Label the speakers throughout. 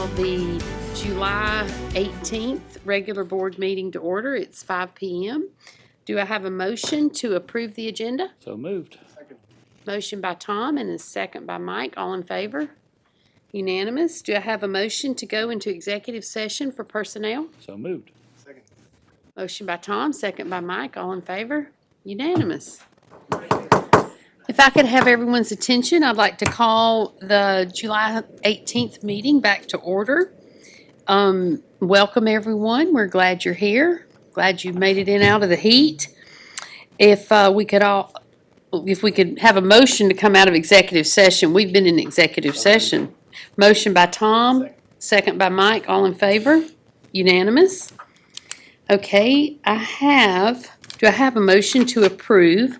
Speaker 1: call the July 18th regular board meeting to order. It's 5 p.m. Do I have a motion to approve the agenda?
Speaker 2: So moved.
Speaker 3: Second.
Speaker 1: Motion by Tom and a second by Mike. All in favor? Unanimous. Do I have a motion to go into executive session for personnel?
Speaker 2: So moved.
Speaker 3: Second.
Speaker 1: Motion by Tom, second by Mike. All in favor? Unanimous. If I could have everyone's attention, I'd like to call the July 18th meeting back to order. Welcome, everyone. We're glad you're here. Glad you made it in out of the heat. If we could have a motion to come out of executive session. We've been in executive session. Motion by Tom, second by Mike. All in favor? Unanimous. Okay, do I have a motion to approve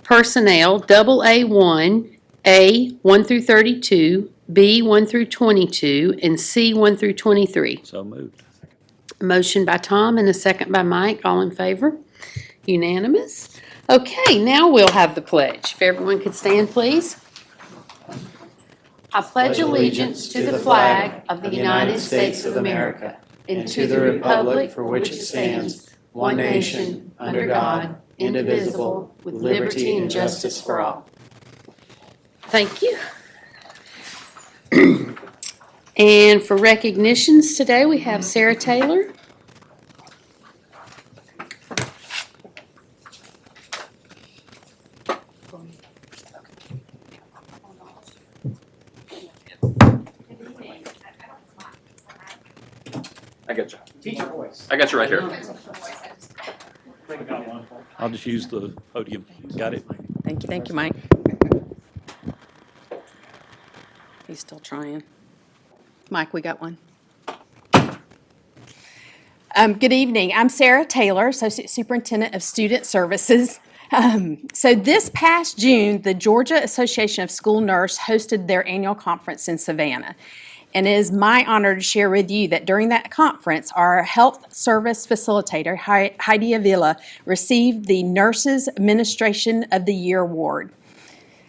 Speaker 1: personnel AA1, A 1 through 32, B 1 through 22, and C 1 through 23?
Speaker 2: So moved.
Speaker 1: Motion by Tom and a second by Mike. All in favor? Unanimous. Okay, now we'll have the pledge. If everyone could stand, please. I pledge allegiance to the flag of the United States of America and to the republic for which it stands, one nation, under God, indivisible, with liberty and justice for all. Thank you. And for recognitions today, we have Sarah Taylor.
Speaker 4: I got you.
Speaker 3: Teacher voice.
Speaker 4: I got you right here.
Speaker 2: I'll just use the podium. Got it?
Speaker 5: Thank you, Mike. He's still trying. Mike, we got one. Good evening. I'm Sarah Taylor, Associate Superintendent of Student Services. So this past June, the Georgia Association of School Nurse hosted their annual conference in Savannah. And it is my honor to share with you that during that conference, our health service facilitator, Heidi Avila, received the Nurses Administration of the Year Award.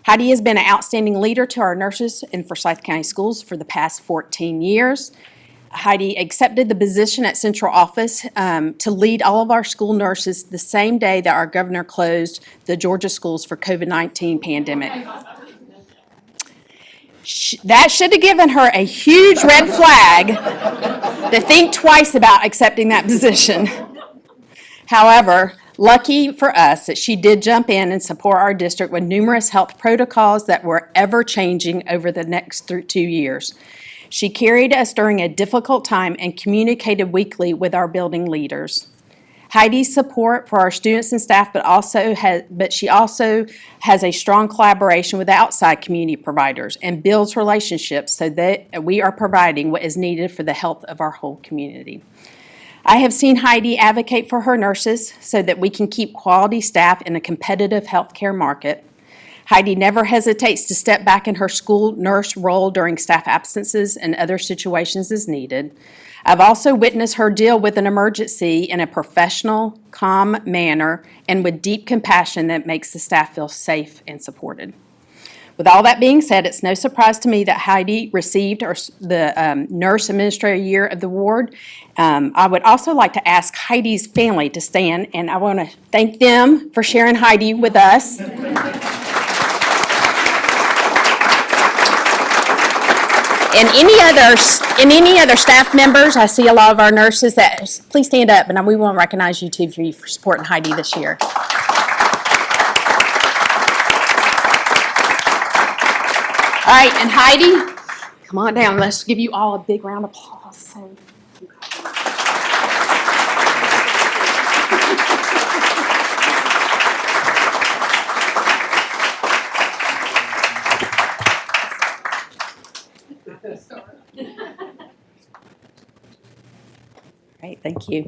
Speaker 5: Heidi has been an outstanding leader to our nurses in Forsyth County Schools for the past 14 years. Heidi accepted the position at Central Office to lead all of our school nurses the same day that our governor closed the Georgia schools for COVID-19 pandemic. That should have given her a huge red flag to think twice about accepting that position. However, lucky for us that she did jump in and support our district with numerous health protocols that were ever changing over the next 2 years. She carried us during a difficult time and communicated weekly with our building leaders. Heidi's support for our students and staff, but she also has a strong collaboration with outside community providers and builds relationships so that we are providing what is needed for the health of our whole community. I have seen Heidi advocate for her nurses so that we can keep quality staff in a competitive healthcare market. Heidi never hesitates to step back in her school nurse role during staff absences and other situations as needed. I've also witnessed her deal with an emergency in a professional, calm manner and with deep compassion that makes the staff feel safe and supported. With all that being said, it's no surprise to me that Heidi received the Nurse Administrator Year of the Award. I would also like to ask Heidi's family to stand, and I want to thank them for sharing Heidi with us. And any other staff members, I see a lot of our nurses that, please stand up, and we want to recognize you too for supporting Heidi this year. All right, and Heidi, come on down. Let's give you all a big round of applause. Great, thank you.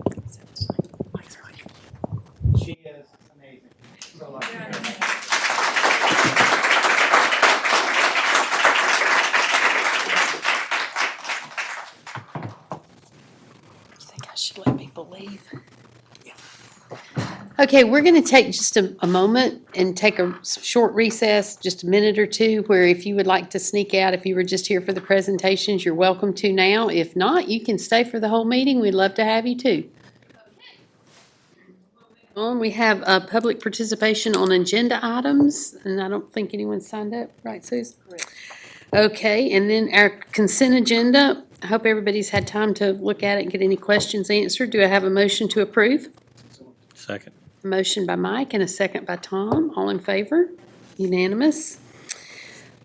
Speaker 3: She is amazing. So lucky.
Speaker 1: You think I should let people leave? Yeah. Okay, we're going to take just a moment and take a short recess, just a minute or two, where if you would like to sneak out, if you were just here for the presentations, you're welcome to now. If not, you can stay for the whole meeting. We'd love to have you too. We have public participation on agenda items, and I don't think anyone signed up, right, Susan? Okay, and then our consent agenda. I hope everybody's had time to look at it and get any questions answered. Do I have a motion to approve?
Speaker 2: Second.
Speaker 1: Motion by Mike and a second by Tom. All in favor? Unanimous.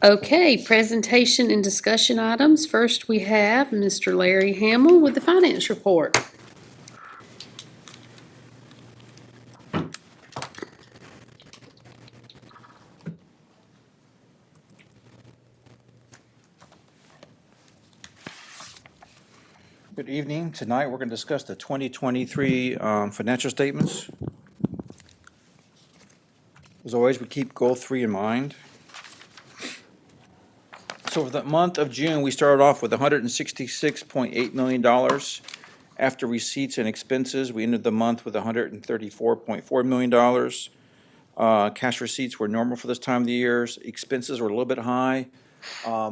Speaker 1: Okay, presentation and discussion items. First, we have Mr. Larry Hamill with the finance report.
Speaker 4: Good evening. Tonight, we're going to discuss the 2023 financial statements. As always, we keep goal 3 in mind. So for the month of June, we started off with $166.8 million. After receipts and expenses, we ended the month with $134.4 million. Cash receipts were normal for this time of the year. Expenses were a little bit high.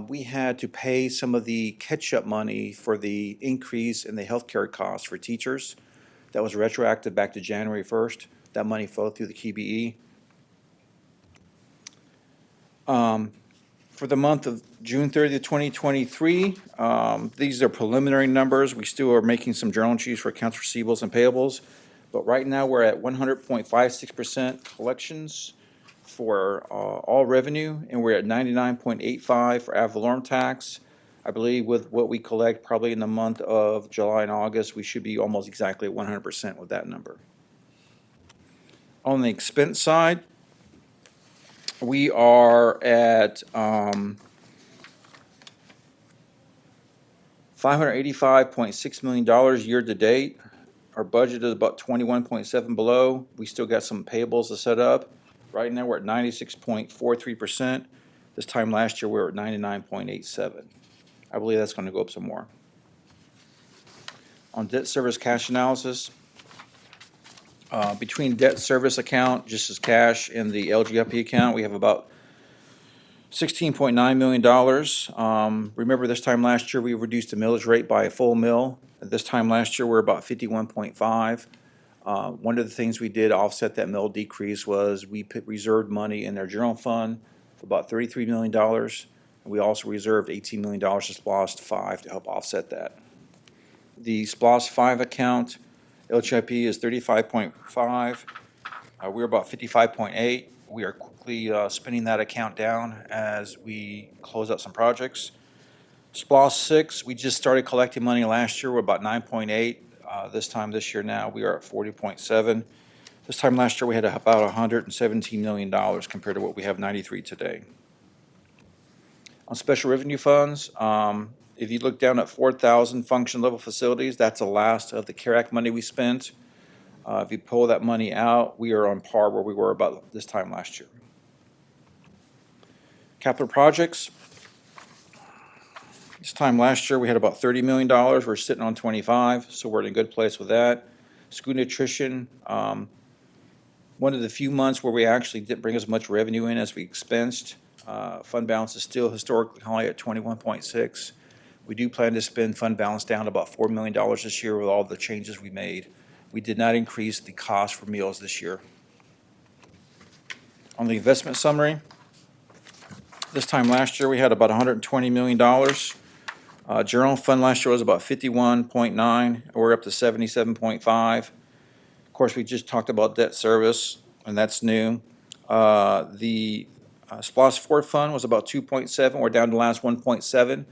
Speaker 4: We had to pay some of the catch-up money for the increase in the healthcare costs for teachers. That was retroactive back to January 1st. That money flowed through the QBE. For the month of June 30th, 2023, these are preliminary numbers. We still are making some journal entries for accounts receivables and payables. But right now, we're at 100.56% collections for all revenue, and we're at 99.85 for ad valorem tax. I believe with what we collect probably in the month of July and August, we should be almost exactly at 100% with that number. On the expense side, we are at $585.6 million year to date. Our budget is about 21.7 below. We still got some payables to set up. Right now, we're at 96.43%. This time last year, we were at 99.87. I believe that's going to go up some more. On debt service cash analysis, between debt service account, just as cash, and the LGIP account, we have about $16.9 million. Remember, this time last year, we reduced the millage rate by a full mill. At this time last year, we're about 51.5. One of the things we did to offset that mill decrease was we put reserved money in their general fund for about $33 million. And we also reserved $18 million to SPLOST 5 to help offset that. The SPLOST 5 account, LGIP is 35.5. We're about 55.8. We are quickly spinning that account down as we close out some projects. SPLOST 6, we just started collecting money last year. We're about 9.8. This year now, we are at 40.7. This time last year, we had about $117 million compared to what we have 93 today. On special revenue funds, if you look down at 4,000 function level facilities, that's the last of the CARE Act money we spent. If you pull that money out, we are on par where we were about this time last year. Capital projects. This time last year, we had about $30 million. We're sitting on 25, so we're in a good place with that. School nutrition, one of the few months where we actually didn't bring as much revenue in as we expensed. Fund balance is still historically high at 21.6. We do plan to spend fund balance down about $4 million this year with all the changes we made. We did not increase the cost for meals this year. On the investment summary, this time last year, we had about $120 million. General fund last year was about 51.9. We're up to 77.5. Of course, we just talked about debt service, and that's new. The SPLOST 4 fund was about 2.7. We're down to the last 1.7.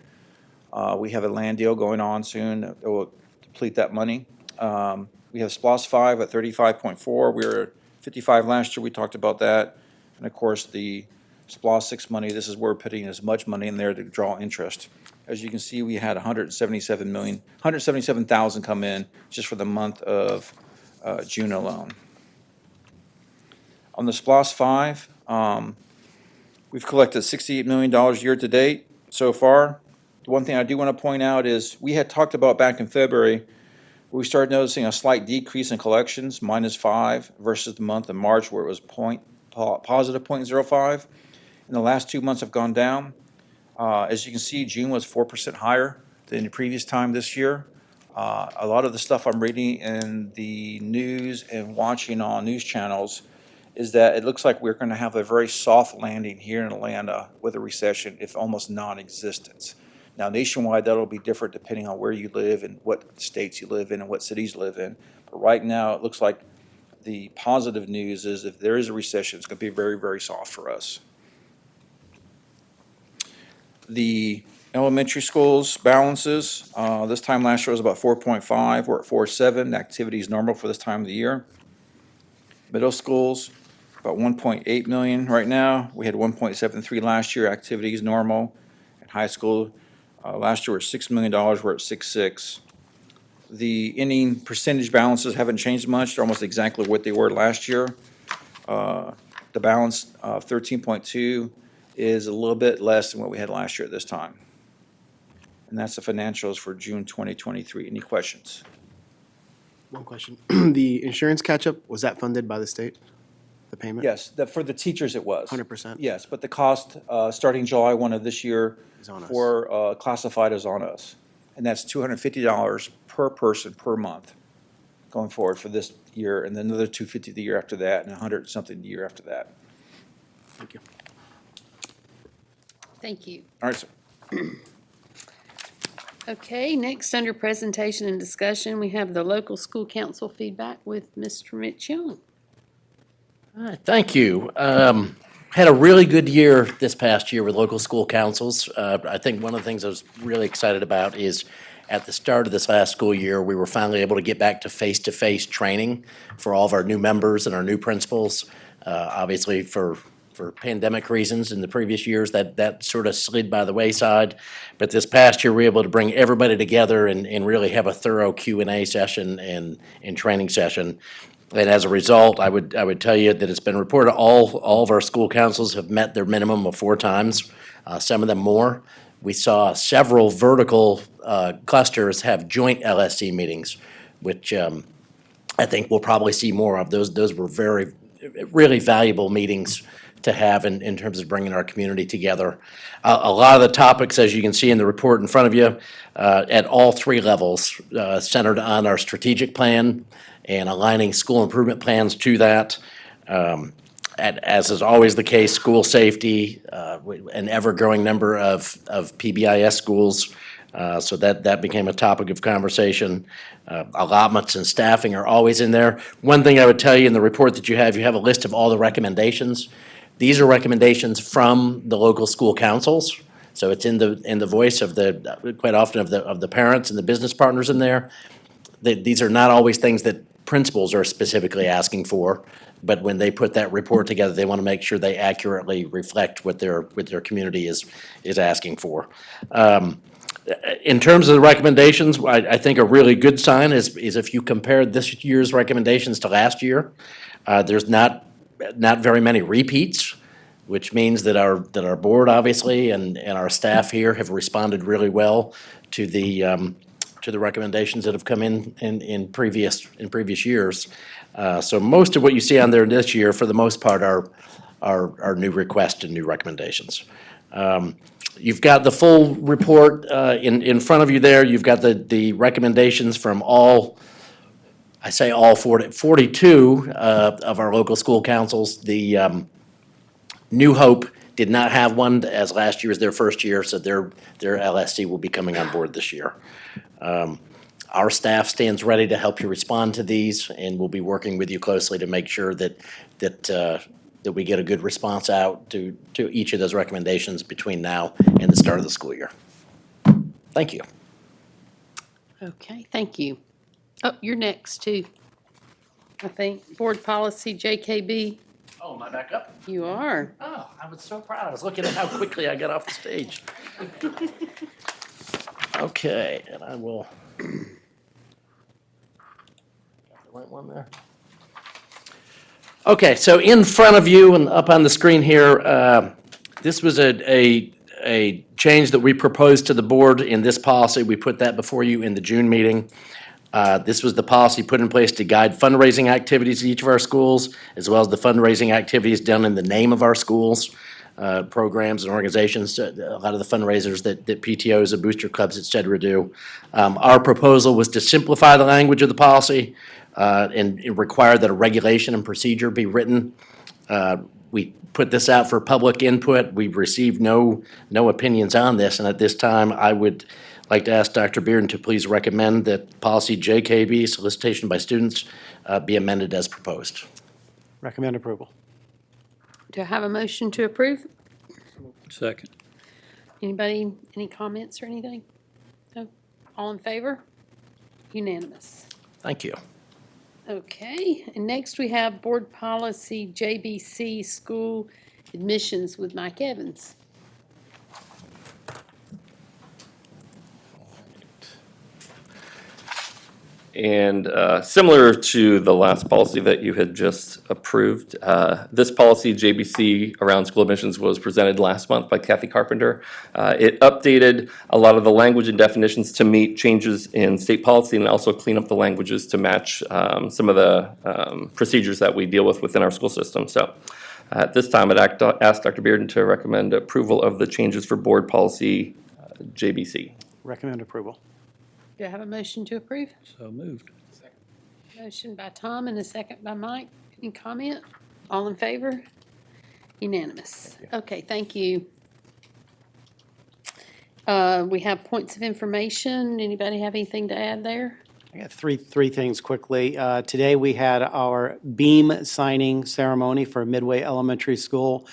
Speaker 4: We have a land deal going on soon that will deplete that money. We have SPLOST 5 at 35.4. We were at 55 last year. We talked about that. And of course, the SPLOST 6 money, this is where we're putting as much money in there to draw interest. As you can see, we had 177,000 come in just for the month of June alone. On the SPLOST 5, we've collected $68 million year to date so far. The one thing I do want to point out is we had talked about back in February We started noticing a slight decrease in collections, -5, versus the month of March where it was positive 0.05. And the last 2 months have gone down. As you can see, June was 4% higher than the previous time this year. A lot of the stuff I'm reading in the news and watching on news channels is that it looks like we're going to have a very soft landing here in Atlanta with a recession, if almost non-existent. Now, nationwide, that'll be different depending on where you live and what states you live in and what cities you live in. But right now, it looks like the positive news is if there is a recession, it's going to be very, very soft for us. The elementary schools balances, this time last year was about 4.5. We're at 4.7. The activity is normal for this time of the year. Middle schools, about 1.8 million right now. We had 1.73 last year. Activity is normal. At high school, last year was $6 million. We're at 6.6. The ending percentage balances haven't changed much. They're almost exactly what they were last year. The balance of 13.2 is a little bit less than what we had last year at this time. And that's the financials for June 2023. Any questions?
Speaker 6: One question. The insurance catch-up, was that funded by the state, the payment?
Speaker 4: Yes, for the teachers it was.
Speaker 6: 100%?
Speaker 4: Yes, but the cost, starting July 1 of this year,
Speaker 6: Is on us.
Speaker 4: for classified is on us. And that's $250 per person per month going forward for this year, and then another $250 the year after that, and 100 something the year after that.
Speaker 6: Thank you.
Speaker 1: Thank you.
Speaker 4: All right, sir.
Speaker 1: Okay, next, under presentation and discussion, we have the local school council feedback with Mr. Mitch Young.
Speaker 7: All right, thank you. Had a really good year this past year with local school councils. I think one of the things I was really excited about is at the start of this last school year, we were finally able to get back to face-to-face training for all of our new members and our new principals. Obviously, for pandemic reasons in the previous years, that sort of slid by the wayside. But this past year, we were able to bring everybody together and really have a thorough Q&A session and training session. And as a result, I would tell you that it's been reported all of our school councils have met their minimum of 4 times, some of them more. We saw several vertical clusters have joint LSC meetings, which I think we'll probably see more of. Those were really valuable meetings to have in terms of bringing our community together. A lot of the topics, as you can see in the report in front of you, at all 3 levels, centered on our strategic plan and aligning school improvement plans to that. As is always the case, school safety, an ever-growing number of PBIS schools, so that became a topic of conversation. Allotments and staffing are always in there. One thing I would tell you in the report that you have a list of all the recommendations. These are recommendations from the local school councils, so it's in the voice of quite often of the parents and the business partners in there. These are not always things that principals are specifically asking for, but when they put that report together, they want to make sure they accurately reflect what their community is asking for. In terms of the recommendations, I think a really good sign is if you compare this year's recommendations to last year, there's not very many repeats, which means that our board obviously and our staff here have responded really well to the recommendations that have come in previous years. So most of what you see on there this year, for the most part, are new requests and new recommendations. You've got the full report in front of you there. You've got the recommendations from all 42 of our local school councils. The New Hope did not have one, as last year was their first year, so their LSC will be coming on board this year. Our staff stands ready to help you respond to these, and we'll be working with you closely to make sure that we get a good response out to each of those recommendations between now and the start of the school year. Thank you.
Speaker 1: Okay, thank you. Oh, you're next too, I think. Board policy, JKB,
Speaker 7: Oh, am I back up?
Speaker 1: you are.
Speaker 7: Oh, I was so proud. I was looking at how quickly I got off the stage. Okay, and I will. Got the right one there. Okay, so in front of you and up on the screen here, this was a change that we proposed to the board in this policy. We put that before you in the June meeting. This was the policy put in place to guide fundraising activities at each of our schools, as well as the fundraising activities done in the name of our schools, programs and organizations, a lot of the fundraisers that PTOs and booster clubs, et cetera, do. Our proposal was to simplify the language of the policy and it required that a regulation and procedure be written. We put this out for public input. We've received no opinions on this, and at this time, I would like to ask Dr. Bearden to please recommend that policy JKB, solicitation by students, be amended as proposed.
Speaker 6: Recommend approval.
Speaker 1: Do I have a motion to approve?
Speaker 2: Second.
Speaker 1: Anybody, any comments or anything? No? All in favor? Unanimous.
Speaker 7: Thank you.
Speaker 1: Okay, and next we have Board Policy JBC School Admissions with Mike Evans.
Speaker 8: And similar to the last policy that you had just approved, this policy, JBC, around school admissions was presented last month by Kathy Carpenter. It updated a lot of the language and definitions to meet changes in state policy and also clean up the languages to match some of the procedures that we deal with within our school system. So at this time, I'd ask Dr. Bearden to recommend approval of the changes for board policy JBC.
Speaker 6: Recommend approval.
Speaker 1: Do I have a motion to approve?
Speaker 2: So moved.
Speaker 1: Motion by Tom and a second by Mike. Any comment? All in favor? Unanimous. Okay, thank you. We have points of information. Anybody have anything to add there?
Speaker 3: I got three things quickly. Today, we had our beam signing ceremony for Midway Elementary School.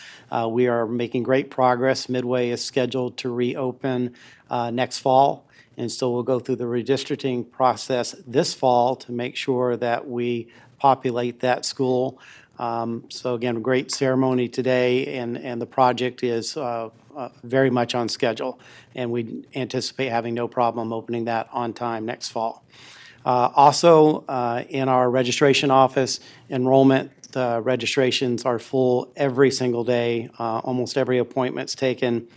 Speaker 3: We are making great progress. Midway is scheduled to reopen next fall. And so we'll go through the redistricting process this fall to make sure that we populate that school. So again, a great ceremony today, and the project is very much on schedule. And we anticipate having no problem opening that on time next fall. Also, in our registration office, enrollment registrations are full every single day. Almost every appointment's taken.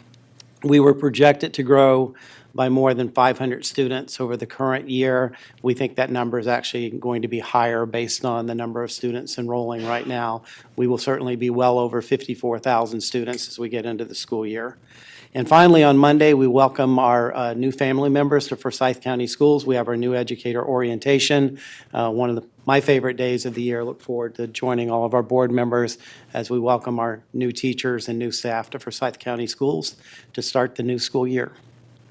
Speaker 3: We were projected to grow by more than 500 students over the current year. We think that number is actually going to be higher based on the number of students enrolling right now. We will certainly be well over 54,000 students as we get into the school year. And finally, on Monday, we welcome our new family members to Forsyth County Schools. We have our new educator orientation, one of my favorite days of the year. Look forward to joining all of our board members as we welcome our new teachers and new staff to Forsyth County Schools to start the new school year.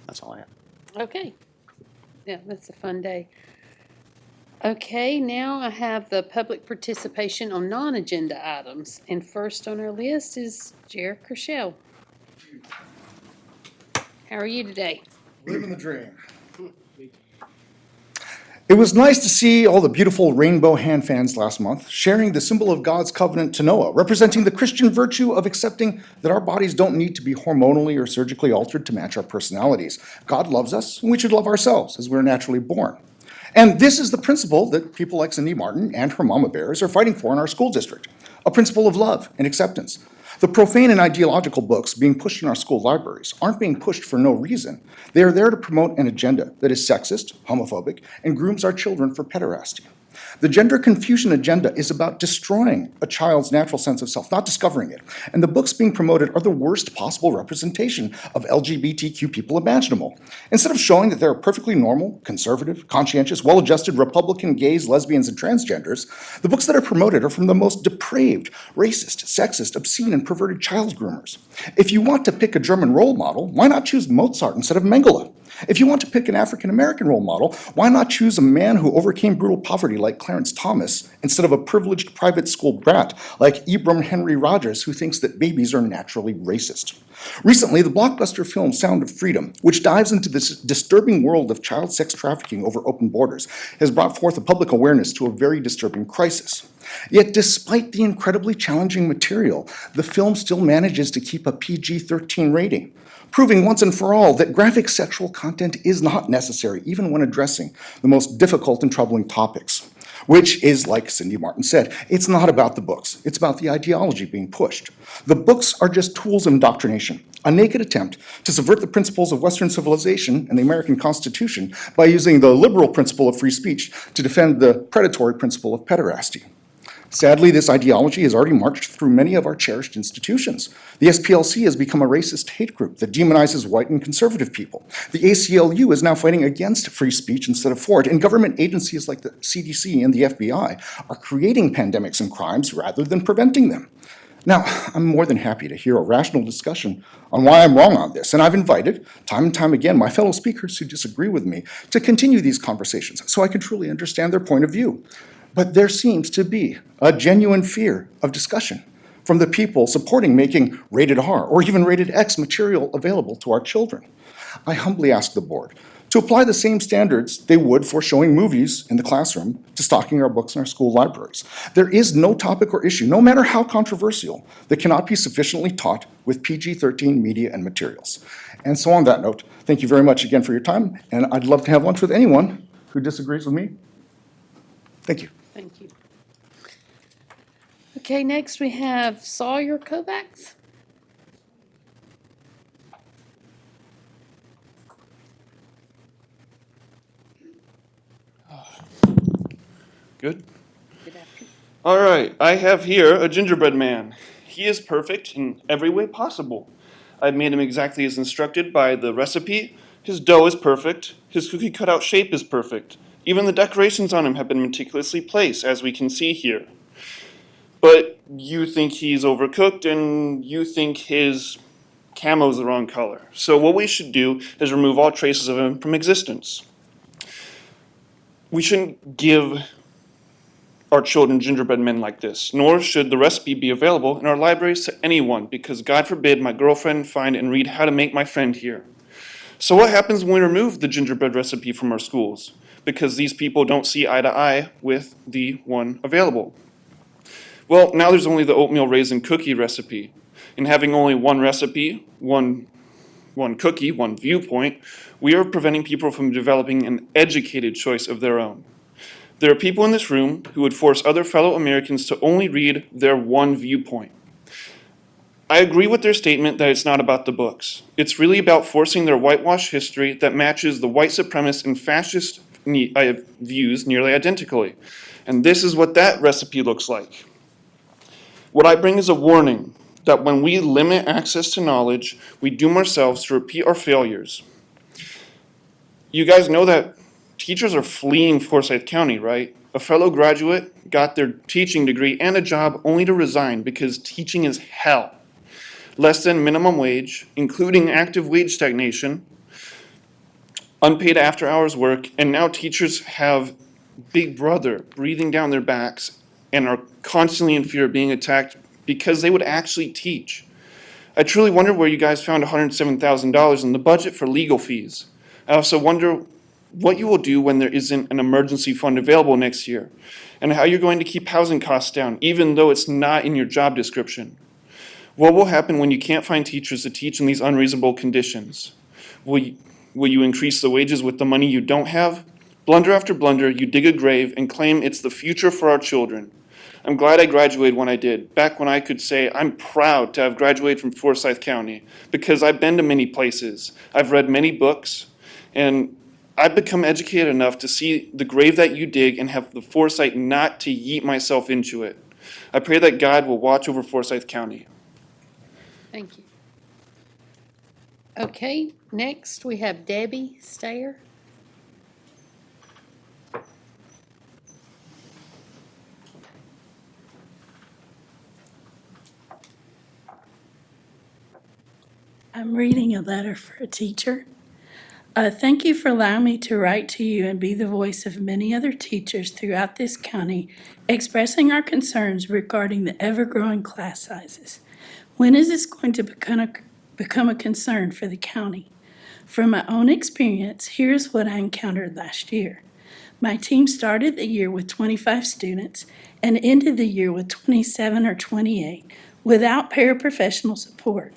Speaker 3: That's all I have.
Speaker 1: Okay. Yeah, that's a fun day. Okay, now I have the public participation on non-agenda items. And first on our list is Jared Kershell. How are you today?
Speaker 9: Living the dream. It was nice to see all the beautiful rainbow hand fans last month, sharing the symbol of God's covenant to Noah, representing the Christian virtue of accepting that our bodies don't need to be hormonally or surgically altered to match our personalities. God loves us, and we should love ourselves as we're naturally born. And this is the principle that people like Cindy Martin and her mama bears are fighting for in our school district, a principle of love and acceptance. The profane and ideological books being pushed in our school libraries aren't being pushed for no reason. They are there to promote an agenda that is sexist, homophobic, and grooms our children for pederasty. The gender confusion agenda is about destroying a child's natural sense of self, not discovering it. And the books being promoted are the worst possible representation of LGBTQ people imaginable. Instead of showing that they're perfectly normal, conservative, conscientious, well-adjusted Republican gays, lesbians, and transgenders, the books that are promoted are from the most depraved, racist, sexist, obscene, and perverted child groomers. If you want to pick a German role model, why not choose Mozart instead of Mengele? If you want to pick an African-American role model, why not choose a man who overcame brutal poverty like Clarence Thomas instead of a privileged private school brat like Ibram Henry Rogers who thinks that babies are naturally racist? Recently, the blockbuster film Sound of Freedom, which dives into this disturbing world of child sex trafficking over open borders, has brought forth a public awareness to a very disturbing crisis. Yet despite the incredibly challenging material, the film still manages to keep a PG-13 rating, proving once and for all that graphic sexual content is not necessary, even when addressing the most difficult and troubling topics. which is, like Cindy Martin said, it's not about the books. It's about the ideology being pushed. The books are just tools of indoctrination, a naked attempt to subvert the principles of Western civilization and the American Constitution by using the liberal principle of free speech to defend the predatory principle of pederasty. Sadly, this ideology has already marched through many of our cherished institutions. The SPLC has become a racist hate group that demonizes white and conservative people. The ACLU is now fighting against free speech instead of for it, and government agencies like the CDC and the FBI are creating pandemics and crimes rather than preventing them. Now, I'm more than happy to hear a rational discussion on why I'm wrong on this, and I've invited, time and time again, my fellow speakers who disagree with me to continue these conversations so I can truly understand their point of view. But there seems to be a genuine fear of discussion from the people supporting making rated R or even rated X material available to our children. I humbly ask the board to apply the same standards they would for showing movies in the classroom to stocking our books in our school libraries. There is no topic or issue, no matter how controversial, that cannot be sufficiently taught with PG-13 media and materials. And so on that note, thank you very much again for your time, and I'd love to have lunch with anyone who disagrees with me. Thank you.
Speaker 1: Thank you. Okay, next we have Sawyer Kovacs.
Speaker 10: Good. All right, I have here a gingerbread man. He is perfect in every way possible. I've made him exactly as instructed by the recipe. His dough is perfect. His cookie cutout shape is perfect. Even the decorations on him have been meticulously placed, as we can see here. But you think he's overcooked, and you think his camo's the wrong color. So what we should do is remove all traces of him from existence. We shouldn't give our children gingerbread men like this, nor should the recipe be available in our libraries to anyone, because God forbid my girlfriend find and read How to Make My Friend here. So what happens when we remove the gingerbread recipe from our schools? Because these people don't see eye to eye with the one available. Well, now there's only the oatmeal raisin cookie recipe. And having only one recipe, one cookie, one viewpoint, we are preventing people from developing an educated choice of their own. There are people in this room who would force other fellow Americans to only read their one viewpoint. I agree with their statement that it's not about the books. It's really about forcing their whitewashed history that matches the white supremacist and fascist views nearly identically. And this is what that recipe looks like. What I bring is a warning that when we limit access to knowledge, we doom ourselves to repeat our failures. You guys know that teachers are fleeing Forsyth County, right? A fellow graduate got their teaching degree and a job only to resign because teaching is hell. Less than minimum wage, including active wage stagnation, unpaid after-hours work, and now teachers have Big Brother breathing down their backs and are constantly in fear of being attacked because they would actually teach. I truly wonder where you guys found $107,000 in the budget for legal fees. I also wonder what you will do when there isn't an emergency fund available next year, and how you're going to keep housing costs down, even though it's not in your job description. What will happen when you can't find teachers to teach in these unreasonable conditions? Will you increase the wages with the money you don't have? Blunder after blunder, you dig a grave and claim it's the future for our children. I'm glad I graduated when I did, back when I could say I'm proud to have graduated from Forsyth County, because I've been to many places, I've read many books, and I've become educated enough to see the grave that you dig and have the foresight not to yeet myself into it. I pray that God will watch over Forsyth County.
Speaker 1: Thank you. Okay, next we have Debbie Stayer.
Speaker 11: I'm reading a letter for a teacher. Thank you for allowing me to write to you and be the voice of many other teachers throughout this county, expressing our concerns regarding the ever-growing class sizes. When is this going to become a concern for the county? From my own experience, here's what I encountered last year. My team started the year with 25 students and ended the year with 27 or 28 without paraprofessional support.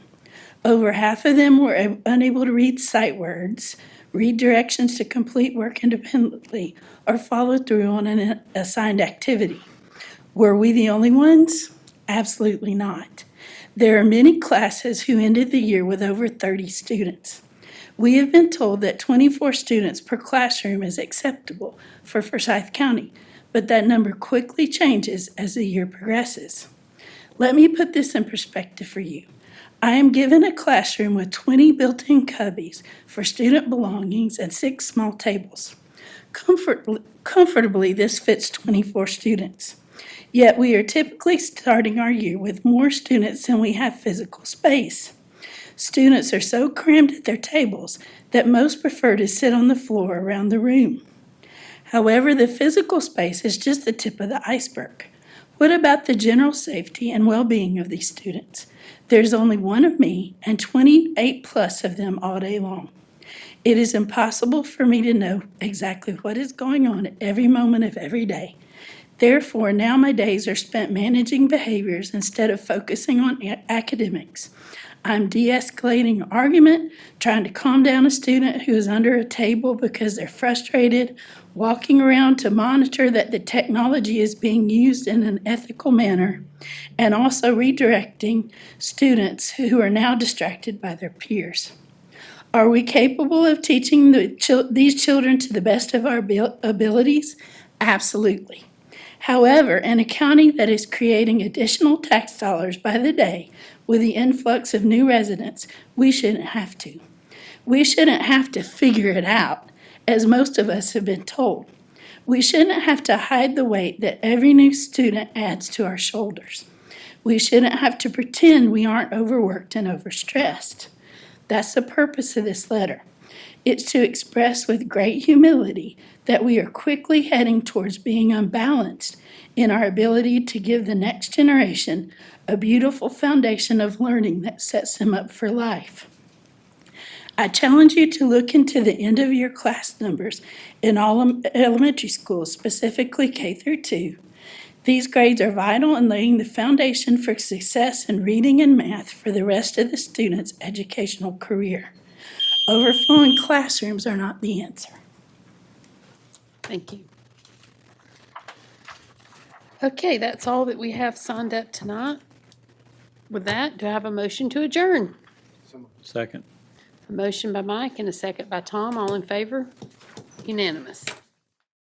Speaker 11: Over half of them were unable to read sight words, read directions to complete work independently, or follow through on an assigned activity. Were we the only ones? Absolutely not. There are many classes who ended the year with over 30 students. We have been told that 24 students per classroom is acceptable for Forsyth County, but that number quickly changes as the year progresses. Let me put this in perspective for you. I am given a classroom with 20 built-in cubbies for student belongings and 6 small tables. Comfortably, this fits 24 students. Yet we are typically starting our year with more students than we have physical space. Students are so crammed at their tables that most prefer to sit on the floor around the room. However, the physical space is just the tip of the iceberg. What about the general safety and well-being of these students? There's only one of me and 28 plus of them all day long. It is impossible for me to know exactly what is going on at every moment of every day. Therefore, now my days are spent managing behaviors instead of focusing on academics. I'm de-escalating an argument, trying to calm down a student who is under a table because they're frustrated, walking around to monitor that the technology is being used in an ethical manner, and also redirecting students who are now distracted by their peers. Are we capable of teaching these children to the best of our abilities? Absolutely. However, in a county that is creating additional tax dollars by the day with the influx of new residents, we shouldn't have to. We shouldn't have to figure it out, as most of us have been told. We shouldn't have to hide the weight that every new student adds to our shoulders. We shouldn't have to pretend we aren't overworked and overstressed. That's the purpose of this letter. It's to express with great humility that we are quickly heading towards being unbalanced in our ability to give the next generation a beautiful foundation of learning that sets them up for life. I challenge you to look into the end of year class numbers in all elementary schools, specifically K through 2. These grades are vital in laying the foundation for success in reading and math for the rest of the student's educational career. Overflowing classrooms are not the answer.
Speaker 1: Thank you. Okay, that's all that we have signed up tonight. With that, do I have a motion to adjourn?
Speaker 2: Second.
Speaker 1: A motion by Mike and a second by Tom. All in favor? Unanimous.